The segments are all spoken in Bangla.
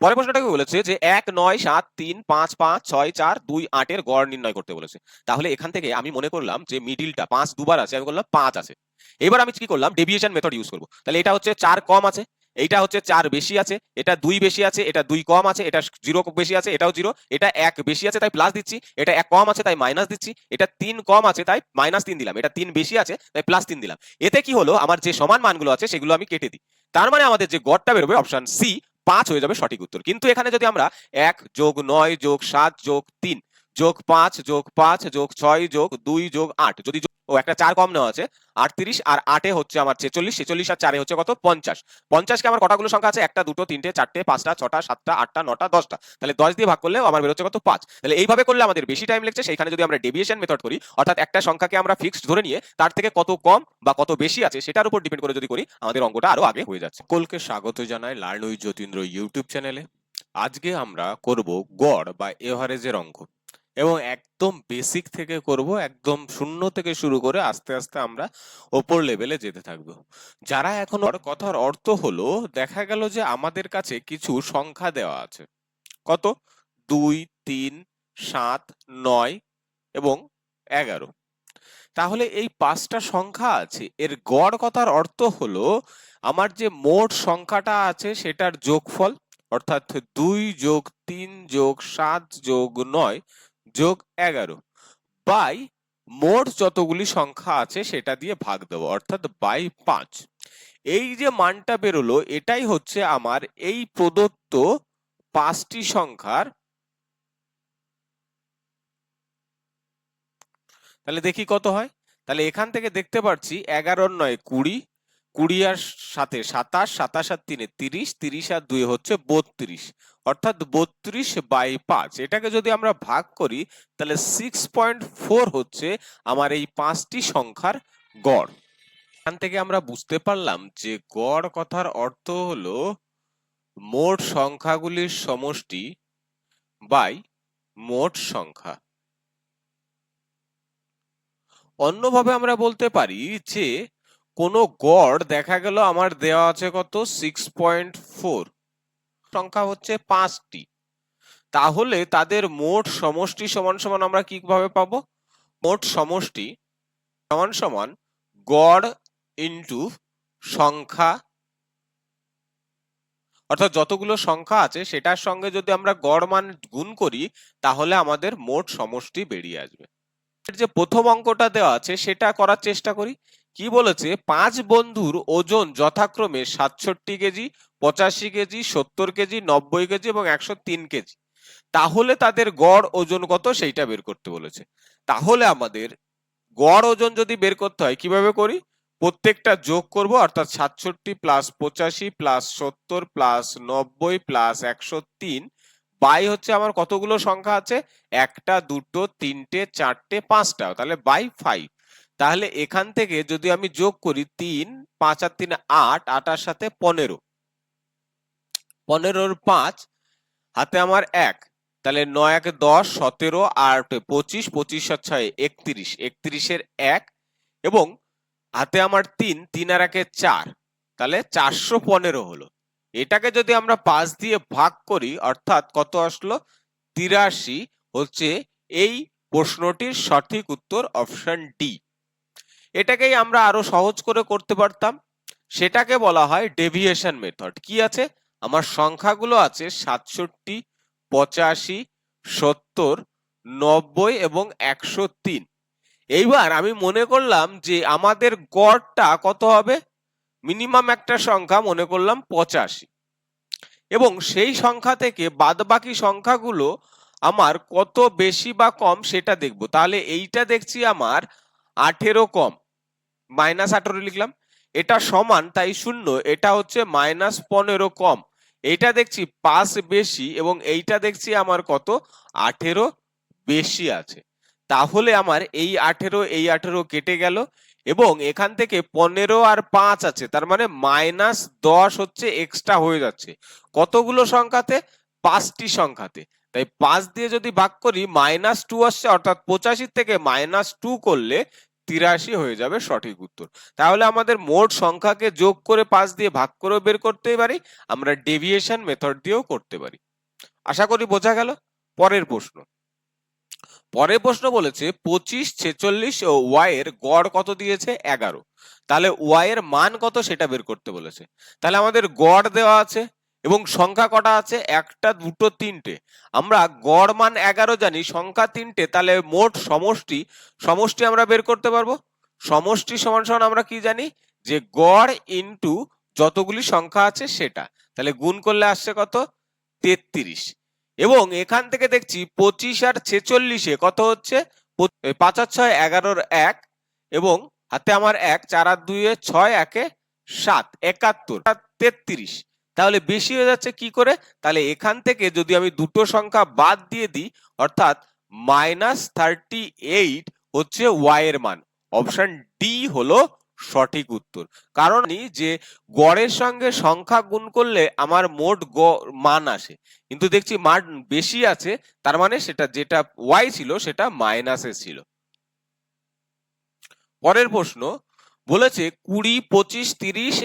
পরের প্রশ্নটাকে বলেছে যে 1 9 7 3 5 5 6 4 2 8 এর গড় নির্ণয় করতে বলেছে। তাহলে এখান থেকে আমি মনে করলাম যে মিডিলটা 5 দুবার আছে, আমি বললাম 5 আছে। এবার আমি কি করলাম, ডেভিয়েশন মেথড ইউজ করব। তাহলে এটা হচ্ছে 4 কম আছে, এইটা হচ্ছে 4 বেশি আছে, এটা 2 বেশি আছে, এটা 2 কম আছে, এটা 0 বেশি আছে, এটাও 0, এটা 1 বেশি আছে তাই প্লাস দিচ্ছি, এটা 1 কম আছে তাই মাইনাস দিচ্ছি, এটা 3 কম আছে তাই -3 দিলাম, এটা 3 বেশি আছে তাই +3 দিলাম। এতে কি হলো, আমার যে সমান মানগুলো আছে সেগুলো আমি কেটে দিই। তার মানে আমাদের যে গড়টা বেরোবে অপশন সি 5 হয়ে যাবে সঠিক উত্তর। কিন্তু এখানে যদি আমরা 1 যোগ 9 যোগ 7 যোগ 3 যোগ 5 যোগ 5 যোগ 6 যোগ 2 যোগ 8 যদি একটা 4 কম নেওয়া আছে 38, আর 8 এ হচ্ছে আমার 46, 46 আর 4 এ হচ্ছে কত 50। 50 কে আমার কটাগুলো সংখ্যা আছে, 1 2 3 4 5 6 7 8 9 10টা, তাহলে 10 দিয়ে ভাগ করলে আমার বের হচ্ছে কত 5। তাহলে এইভাবে করলে আমাদের বেশি টাইম লাগছে, সেইখানে যদি আমরা ডেভিয়েশন মেথড করি, অর্থাৎ একটা সংখ্যাকে আমরা ফিক্সড ধরে নিয়ে তার থেকে কত কম বা কত বেশি আছে সেটার উপর ডিপেন্ড করে যদি করি, আমাদের অঙ্কটা আরো আগে হয়ে যাচ্ছে। সকলকে স্বাগত জানাই লার্ন উইথ যতীন্দ্র ইউটিউব চ্যানেলে। আজকে আমরা করব গড় বা এভারেজের অঙ্ক, এবং একদম বেসিক থেকে করব, একদম শূন্য থেকে শুরু করে আস্তে আস্তে আমরা ওপর লেভেলে যেতে থাকবো। যারা এখনো, কথার অর্থ হলো দেখা গেল যে আমাদের কাছে কিছু সংখ্যা দেওয়া আছে, কত 2 3 7 9 এবং 11। তাহলে এই 5টা সংখ্যা আছে, এর গড় কথার অর্থ হলো আমার যে মোট সংখ্যাটা আছে সেটার যোগফল, অর্থাৎ 2 যোগ 3 যোগ 7 যোগ 9 যোগ 11 বাই মোট যতগুলি সংখ্যা আছে সেটা দিয়ে ভাগ দেবো, অর্থাৎ বাই 5। এই যে মানটা বেরোলো এটাই হচ্ছে আমার এই প্রদত্ত 5টি সংখ্যার। তাহলে দেখি কত হয়। তাহলে এখান থেকে দেখতে পাচ্ছি 11 আর 9 20, 20 আর 7 27, 27 আর 3 30, 30 আর 2 হচ্ছে 32, অর্থাৎ 32/5। এটাকে যদি আমরা ভাগ করি তাহলে 6.4 হচ্ছে আমার এই 5টি সংখ্যার গড়। এখান থেকে আমরা বুঝতে পারলাম যে গড় কথার অর্থ হলো মোট সংখ্যাগুলির সমষ্টি বাই মোট সংখ্যা। অন্যভাবে আমরা বলতে পারি যে কোনো গড় দেখা গেল আমার দেওয়া আছে কত 6.4, সংখ্যা হচ্ছে 5টি, তাহলে তাদের মোট সমষ্টি সমান সমান আমরা কিভাবে পাবো, মোট সমষ্টি সমান সমান গড় ইনটু সংখ্যা, অর্থাৎ যতগুলো সংখ্যা আছে সেটার সঙ্গে যদি আমরা গড় মান গুণ করি তাহলে আমাদের মোট সমষ্টি বেরিয়ে আসবে। যে প্রথম অঙ্কটা দেওয়া আছে সেটা করার চেষ্টা করি। কি বলেছে, 5 বন্ধুর ওজন যথাক্রমে 67 কেজি, 85 কেজি, 70 কেজি, 90 কেজি এবং 103 কেজি। তাহলে তাদের গড় ওজন কত সেইটা বের করতে বলেছে। তাহলে আমাদের গড় ওজন যদি বের করতে হয় কিভাবে করি, প্রত্যেকটা যোগ করব, অর্থাৎ 67 plus 85 plus 70 plus 90 plus 103 by হচ্ছে আমার কতগুলো সংখ্যা আছে, 1টা 2টো 3টে 4টে 5টা, তাহলে বাই 5। তাহলে এখান থেকে যদি আমি যোগ করি 3 5 আর 3 8, 8 আর সাথে 15, 15 5 হাতে আমার 1, তাহলে 9 1 10, 17 8 25, 25 আর 6 31, 31 এর 1 এবং হাতে আমার 3, 3 আর 1 4, তাহলে 415 হলো। এটাকে যদি আমরা 5 দিয়ে ভাগ করি অর্থাৎ কত আসলো 83, হচ্ছে এই প্রশ্নটির সঠিক উত্তর অপশন ডি। এটাকেই আমরা আরো সহজ করে করতে পারতাম, সেটাকে বলা হয় ডেভিয়েশন মেথড। কি আছে, আমার সংখ্যাগুলো আছে 67, 85, 70, 90 এবং 103। এইবার আমি মনে করলাম যে আমাদের গড়টা কত হবে, মিনিমাম একটা সংখ্যা মনে করলাম 85, এবং সেই সংখ্যা থেকে বাদবাকি সংখ্যাগুলো আমার কত বেশি বা কম সেটা দেখব। তাহলে এইটা দেখছি আমার 18 কম, -18 লিখলাম, এটা সমান তাই 0, এটা হচ্ছে -15 কম, এইটা দেখছি 5 বেশি এবং এইটা দেখছি আমার কত 18 বেশি আছে। তাহলে আমার এই 18 এই 18 কেটে গেল এবং এখান থেকে 15 আর 5 আছে, তার মানে -10 হচ্ছে এক্সট্রা হয়ে যাচ্ছে কতগুলো সংখ্যাতে, 5টি সংখ্যাতে। তাই 5 দিয়ে যদি ভাগ করি -2 আসছে, অর্থাৎ 85 থেকে -2 করলে 83 হয়ে যাবে সঠিক উত্তর। তাহলে আমাদের মোট সংখ্যাকে যোগ করে 5 দিয়ে ভাগ করেও বের করতে পারি, আমরা ডেভিয়েশন মেথড দিয়েও করতে পারি। আশা করি বোঝা গেল। পরের প্রশ্ন বলেছে 25, 46 ও y এর গড় কত দিয়েছে 11। তাহলে y এর মান কত সেটা বের করতে বলেছে। তাহলে আমাদের গড় দেওয়া আছে এবং সংখ্যা কটা আছে, একটা দুটো তিনটে। আমরা গড় মান 11 জানি, সংখ্যা তিনটে, তাহলে মোট সমষ্টি আমরা বের করতে পারবো। সমষ্টি সমান সমান আমরা কি জানি, যে গড় ইনটু যতগুলি সংখ্যা আছে সেটা, তাহলে গুণ করলে আসছে কত 33। এবং এখান থেকে দেখছি 25 আর 46 কত হচ্ছে, 5 আর 6 11 1, এবং হাতে আমার 1, 4 আর 2 6, 1 7, 71 33। তাহলে বেশি হয়ে যাচ্ছে কি করে, তাহলে এখান থেকে যদি আমি দুটো সংখ্যা বাদ দিয়ে দিই, অর্থাৎ -38 হচ্ছে y এর মান। অপশন ডি হলো সঠিক উত্তর। কারণ যে গড়ের সঙ্গে সংখ্যা গুণ করলে আমার মোট মান আসে, কিন্তু দেখছি মান বেশি আছে, তার মানে সেটা যেটা y ছিল সেটা মাইনাসে ছিল। পরের প্রশ্ন বলেছে 20, 25, 30,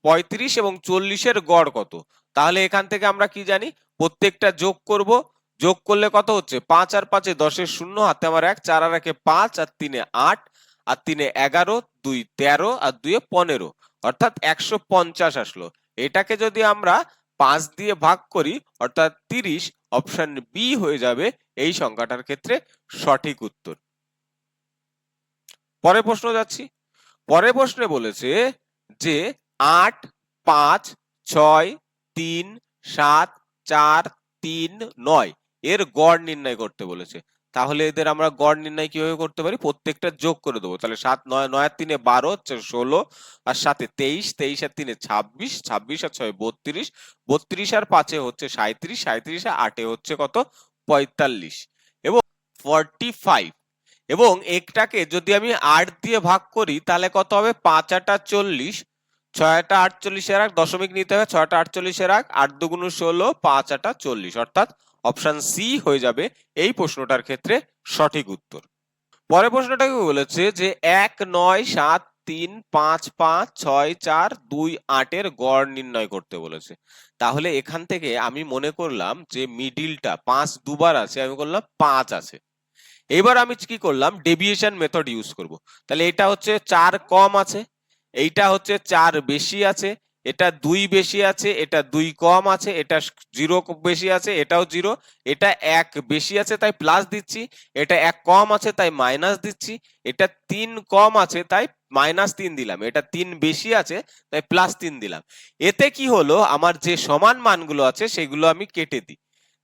35 এবং 40 এর গড় কত। তাহলে এখান থেকে আমরা কি জানি, প্রত্যেকটা যোগ করব। যোগ করলে কত হচ্ছে, 5 আর 5 10 এর 0, হাতে আমার 1, 4 আর 1 5, আর 3 8, আর 3 11, 2 13, আর 2 15, অর্থাৎ 150 আসলো। এটাকে যদি আমরা 5 দিয়ে ভাগ করি অর্থাৎ 30, অপশন বি হয়ে যাবে এই সংখ্যাটার ক্ষেত্রে সঠিক উত্তর। পরের প্রশ্ন যাচ্ছি। পরের প্রশ্নে বলেছে যে 8, 5, 6, 3, 7, 4, 3, 9 এর গড় নির্ণয় করতে বলেছে। তাহলে এদের আমরা গড় নির্ণয় কিভাবে করতে পারি, প্রত্যেকটা যোগ করে দেবো। তাহলে 7 9 9 আর 3 12 হচ্ছে 16, আর 7 23, 23 আর 3 26, 26 আর 6 32, 32 আর 5 হচ্ছে 37, 37 আর 8 হচ্ছে কত 45 এবং 45। এবং একটাকে যদি আমি 8 দিয়ে ভাগ করি তাহলে কত হবে, 5 8 40, 6 8 48 এর 1 দশমিক নিতে হবে, 6 8 48 এর 1, 8 2 16, 5 8 40, অর্থাৎ অপশন সি হয়ে যাবে এই প্রশ্নটার ক্ষেত্রে সঠিক উত্তর। পরের প্রশ্নটাকে বলেছে যে 1 9 7 3 5 5 6 4 2 8 এর গড় নির্ণয় করতে বলেছে। তাহলে এখান থেকে আমি মনে করলাম যে মিডিলটা 5 দুবার আছে, আমি করলাম 5 আছে। এবার আমি কি করলাম, ডেভিয়েশন মেথড ইউজ করব। তাহলে এটা হচ্ছে 4 কম আছে, এইটা হচ্ছে 4 বেশি আছে, এটা 2 বেশি আছে, এটা 2 কম আছে, এটা 0 বেশি আছে, এটাও 0, এটা 1 বেশি আছে তাই প্লাস দিচ্ছি, এটা 1 কম আছে তাই মাইনাস দিচ্ছি, এটা 3 কম আছে তাই -3 দিলাম, এটা 3 বেশি আছে তাই +3 দিলাম। এতে কি হলো, আমার যে সমান মানগুলো আছে সেগুলো আমি কেটে দিই।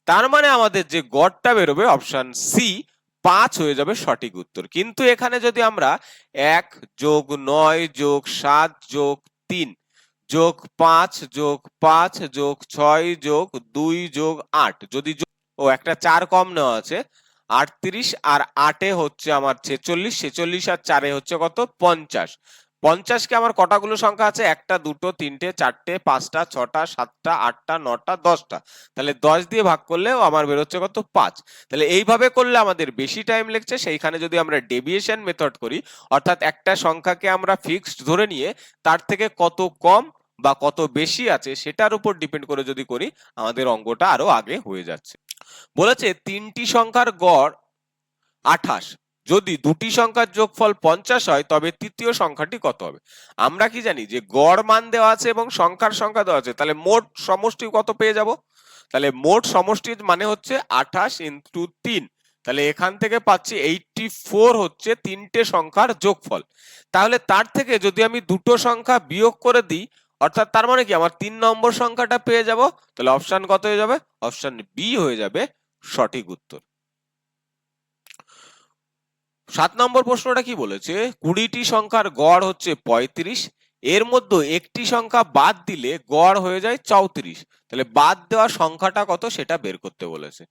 তার মানে আমাদের যে গড়টা বেরোবে অপশন সি 5 হয়ে যাবে সঠিক উত্তর। কিন্তু এখানে যদি আমরা 1 যোগ 9 যোগ 7 যোগ 3 যোগ 5 যোগ 5 যোগ 6 যোগ 2 যোগ 8 যদি একটা 4 কম নেওয়া আছে, 38 আর 8 হচ্ছে আমার 46, 46 আর 4 হচ্ছে কত 50। 50 কে আমার কটাগুলো সংখ্যা আছে, একটা দুটো তিনটে চারটে পাঁচটা ছটা সাতটা আটটা নটা 10টা, তাহলে 10 দিয়ে ভাগ করলেও আমার বেরোচ্ছে কত 5। তাহলে এইভাবে করলে আমাদের বেশি টাইম লাগছে, সেইখানে যদি আমরা ডেভিয়েশন মেথড করি, অর্থাৎ একটা সংখ্যাকে আমরা ফিক্সড ধরে নিয়ে তার থেকে কত কম বা কত বেশি আছে সেটার উপর ডিপেন্ড করে যদি করি, আমাদের অঙ্কটা আরো আগে হয়ে যাচ্ছে। বলেছে 3টি সংখ্যার গড় 28, যদি দুটি সংখ্যার যোগফল 50 হয় তবে তৃতীয় সংখ্যাটি কত হবে। আমরা কি জানি যে গড় মান দেওয়া আছে এবং সংখ্যার সংখ্যা দেওয়া আছে, তাহলে মোট সমষ্টি কত পেয়ে যাব। তাহলে মোট সমষ্টি মানে হচ্ছে 28 ইনটু 3, তাহলে এখান থেকে পাচ্ছি 84 হচ্ছে তিনটে সংখ্যার যোগফল। তাহলে তার থেকে যদি আমি দুটো সংখ্যা বিয়োগ করে দিই, অর্থাৎ তার মানে কি আমার 3 নম্বর সংখ্যাটা পেয়ে যাব। তাহলে অপশন কত হয়ে যাবে, অপশন বি হয়ে যাবে সঠিক উত্তর। 7 নম্বর প্রশ্নটা কি বলেছে, 20টি সংখ্যার গড় হচ্ছে 35, এর মধ্যে একটি সংখ্যা বাদ দিলে গড় হয়ে যায় 34। তাহলে বাদ দেওয়া সংখ্যাটা কত সেটা বের করতে বলেছে।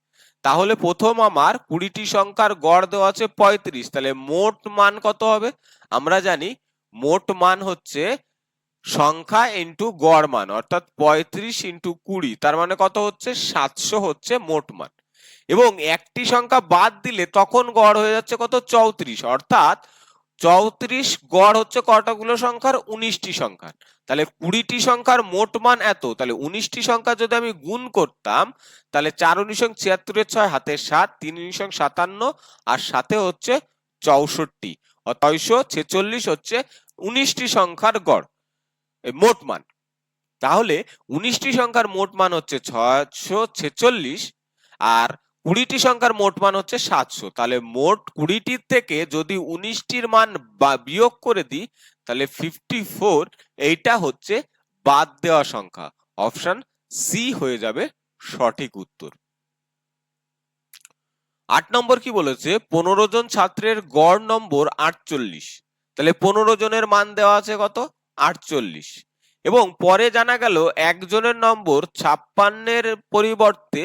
তাহলে প্রথম আমার 20টি সংখ্যার গড় দেওয়া আছে 35, তাহলে মোট মান কত হবে। আমরা জানি মোট মান হচ্ছে সংখ্যা ইন্টু গড় মান, অর্থাৎ 35 ইন্টু 20, তার মানে কত হচ্ছে 700 হচ্ছে মোট মান। এবং একটি সংখ্যা বাদ দিলে তখন গড় হয়ে যাচ্ছে কত 34, অর্থাৎ 34 গড় হচ্ছে কতগুলো সংখ্যার? 19টি সংখ্যার। তাহলে 20টি সংখ্যার মোট মান এত, তাহলে 19টি সংখ্যা যদি আমি গুণ করতাম তাহলে 4 19 76 এর 6 হাতে 7, 3 19 57 আর সাথে হচ্ছে 64, 646 হচ্ছে 19টি সংখ্যার গড় মোট মান। তাহলে 19টি সংখ্যার মোট মান হচ্ছে 646 আর 20টি সংখ্যার মোট মান হচ্ছে 700। তাহলে মোট 20টির থেকে যদি 19টির মান বিয়োগ করে দিই তাহলে 54, এইটা হচ্ছে বাদ দেওয়া সংখ্যা। অপশন সি হয়ে যাবে সঠিক উত্তর। 8 নম্বর কি বলেছে? 15 জন ছাত্রের গড় নম্বর 48। তাহলে 15 জনের মান দেওয়া আছে কত? 48। এবং পরে জানা গেল একজনের নম্বর 56-এর পরিবর্তে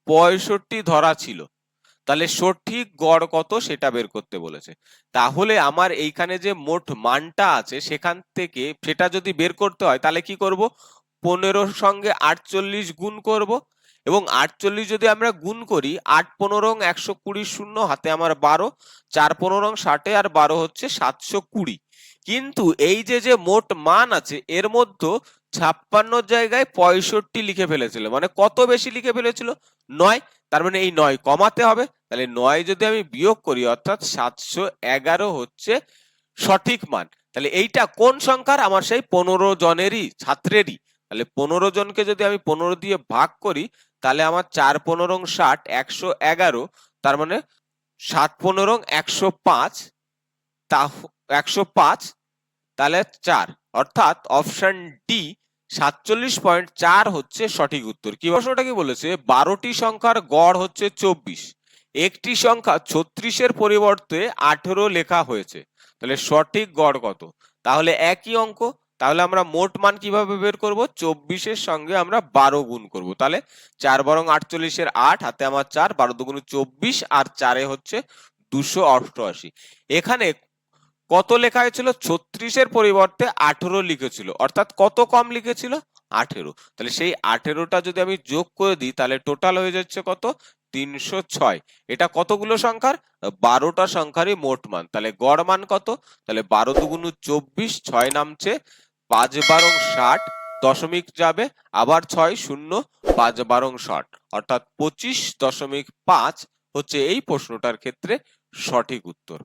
65 ধরা ছিল। তাহলে সঠিক গড় কত সেটা বের করতে বলেছে। তাহলে আমার এইখানে যে মোট মানটা আছে সেখান থেকে সেটা যদি বের করতে হয় তাহলে কি করব? 15 সঙ্গে 48 গুণ করব এবং 48 যদি আমরা গুণ করি 8 15 120 শূন্য হাতে আমার 12, 4 15 60 আর 12 হচ্ছে 720। কিন্তু এই যে মোট মান আছে এর মধ্যে 56 জায়গায় 65 লিখে ফেলেছিল, মানে কত বেশি লিখে ফেলেছিল? 9। তার মানে এই 9 কমাতে হবে। তাহলে 9 যদি আমি বিয়োগ করি অর্থাৎ 711 হচ্ছে সঠিক মান। তাহলে এইটা কোন সংখ্যার? আমার সেই 15 জনেরই ছাত্রেরই। তাহলে 15 জনকে যদি আমি 15 দিয়ে ভাগ করি তাহলে আমার 4 15 60 111, তার মানে 7 15 105, তা 105 তাহলে 4, অর্থাৎ অপশন ডি 47.4 হচ্ছে সঠিক উত্তর। কি প্রশ্নটা কি বলেছে? 12টি সংখ্যার গড় হচ্ছে 24, একটি সংখ্যা 36-এর পরিবর্তে 18 লেখা হয়েছে, তাহলে সঠিক গড় কত? তাহলে একই অঙ্ক, তাহলে আমরা মোট মান কিভাবে বের করব? 24-এর সঙ্গে আমরা 12 গুণ করব। তাহলে 4 12 48-এর 8 হাতে আমার 4, 12 2 24 আর 4 হচ্ছে 288। এখানে কত লেখা হয়েছিল? 36-এর পরিবর্তে 18 লিখেছিল, অর্থাৎ কত কম লিখেছিল? 18। তাহলে সেই 18টা যদি আমি যোগ করে দিই তাহলে টোটাল হয়ে যাচ্ছে কত? 306। এটা কতগুলো সংখ্যার? 12টা সংখ্যারই মোট মান। তাহলে গড় মান কত? তাহলে 12 2 24, 6 নামছে, 5 12 60, দশমিক যাবে আবার 6 0, 5 12 60, অর্থাৎ 25.5 হচ্ছে এই প্রশ্নটার ক্ষেত্রে সঠিক উত্তর।